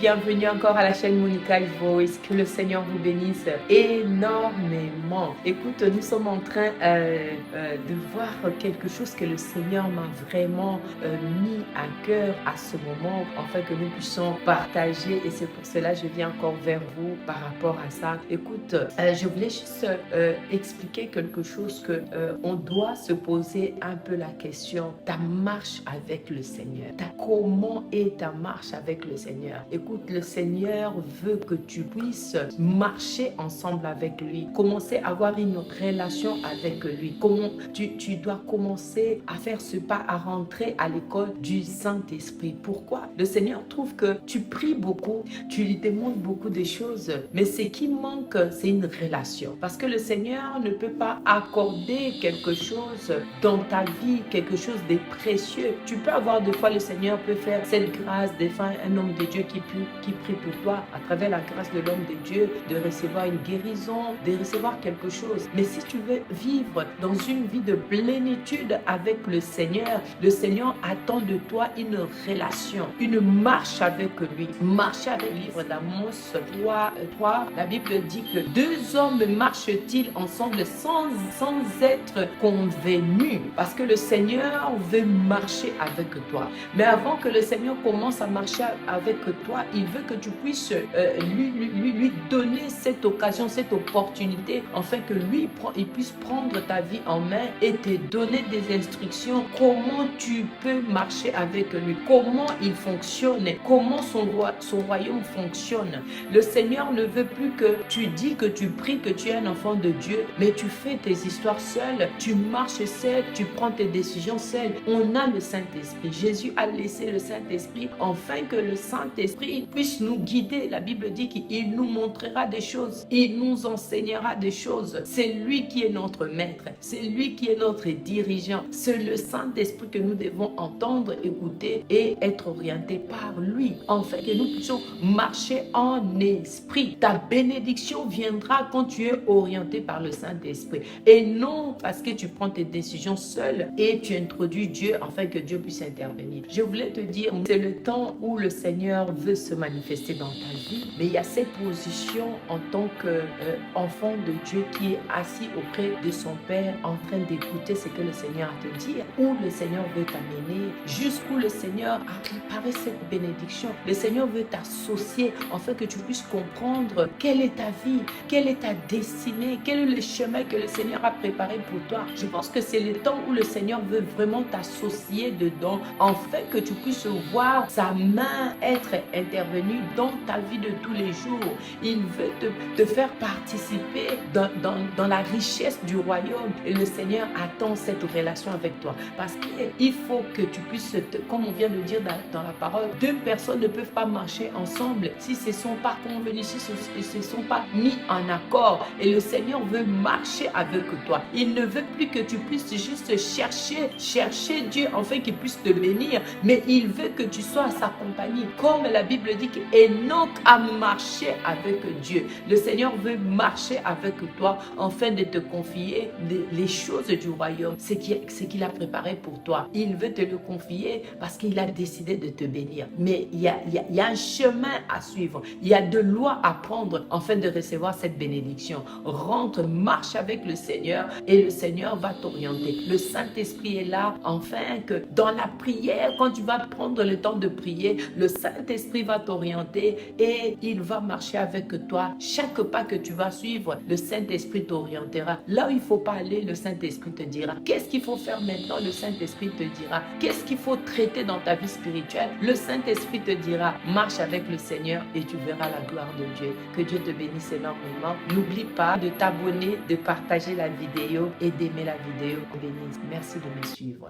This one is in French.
bienvenue encore à la chaîne Monica's Voice. Que le Seigneur vous bénisse énormément. Écoute, nous sommes en train de voir quelque chose que le Seigneur m'a vraiment mis à cœur à ce moment, afin que nous puissions partager, et c'est pour cela que je viens encore vers vous par rapport à ça. Écoute, je voulais juste expliquer quelque chose que on doit se poser un peu la question. Ta marche avec le Seigneur. Comment est ta marche avec le Seigneur? Écoute, le Seigneur veut que tu puisses marcher ensemble avec lui, commencer à avoir une relation avec lui. Comment tu dois commencer à faire ce pas, à rentrer à l'école du Saint-Esprit. Pourquoi? Le Seigneur trouve que tu pries beaucoup, tu lui demandes beaucoup de choses, mais ce qui manque, c'est une relation. Parce que le Seigneur ne peut pas accorder quelque chose dans ta vie, quelque chose de précieux. Tu peux avoir des fois, le Seigneur peut faire cette grâce de faire un homme de Dieu qui prie pour toi, à travers la grâce de l'homme de Dieu, de recevoir une guérison, de recevoir quelque chose. Mais si tu veux vivre dans une vie de plénitude avec le Seigneur attend de toi une relation, une marche avec lui. Marcher avec le livre d'Amos 3, la Bible dit que deux hommes marchent-ils ensemble sans être convenus, parce que le Seigneur veut marcher avec toi. Mais avant que le Seigneur commence à marcher avec toi, il veut que tu puisses lui donner cette occasion, cette opportunité, afin que lui, il puisse prendre ta vie en main et te donner des instructions. Comment tu peux marcher avec lui, comment il fonctionne, comment son royaume fonctionne. Le Seigneur ne veut plus que tu dis que tu pries, que tu es un enfant de Dieu, mais tu fais tes histoires seul, tu marches seul, tu prends tes décisions seul. On a le Saint-Esprit. Jésus a laissé le Saint-Esprit afin que le Saint-Esprit puisse nous guider. La Bible dit qu'il nous montrera des choses, il nous enseignera des choses. C'est lui qui est notre maître, c'est lui qui est notre dirigeant. C'est le Saint-Esprit que nous devons entendre, écouter et être orientés par lui, afin que nous puissions marcher en esprit. Ta bénédiction viendra quand tu es orienté par le Saint-Esprit, et non parce que tu prends tes décisions seul et tu introduis Dieu afin que Dieu puisse intervenir. Je voulais te dire, c'est le temps où le Seigneur veut se manifester dans ta vie, mais il y a cette position en tant qu'enfant de Dieu qui est assis auprès de son Père en train d'écouter ce que le Seigneur a à te dire, où le Seigneur veut t'amener, jusqu'où le Seigneur a préparé cette bénédiction. Le Seigneur veut t'associer afin que tu puisses comprendre quelle est ta vie, quelle est ta destinée, quel est le chemin que le Seigneur a préparé pour toi. Je pense que c'est le temps où le Seigneur veut vraiment t'associer dedans, afin que tu puisses voir sa main être intervenue dans ta vie de tous les jours. Il veut te faire participer dans la richesse du royaume, et le Seigneur attend cette relation avec toi, parce qu'il faut que tu puisses, comme on vient de dire dans la parole, deux personnes ne peuvent pas marcher ensemble si ce ne sont pas convenus, si ce ne sont pas mis en accord. Et le Seigneur veut marcher avec toi. Il ne veut plus que tu puisses juste chercher Dieu afin qu'il puisse te bénir, mais il veut que tu sois à sa compagnie. Comme la Bible dit qu'Enoch a marché avec Dieu. Le Seigneur veut marcher avec toi afin de te confier les choses du royaume, ce qu'il a préparé pour toi. Il veut te le confier parce qu'il a décidé de te bénir. Mais il y a un chemin à suivre. Il y a de lois à prendre afin de recevoir cette bénédiction. Rentre, marche avec le Seigneur et le Seigneur va t'orienter. Le Saint-Esprit est là afin que dans la prière, quand tu vas prendre le temps de prier, le Saint-Esprit va t'orienter et il va marcher avec toi. Chaque pas que tu vas suivre, le Saint-Esprit t'orientera. Là où il ne faut pas aller, le Saint-Esprit te dira. Qu'est-ce qu'il faut faire maintenant? Le Saint-Esprit te dira. Qu'est-ce qu'il faut traiter dans ta vie spirituelle? Le Saint-Esprit te dira. Marche avec le Seigneur et tu verras la gloire de Dieu. Que Dieu te bénisse énormément. N'oublie pas de t'abonner, de partager la vidéo et d'aimer la vidéo. Bénisse. Merci de me suivre.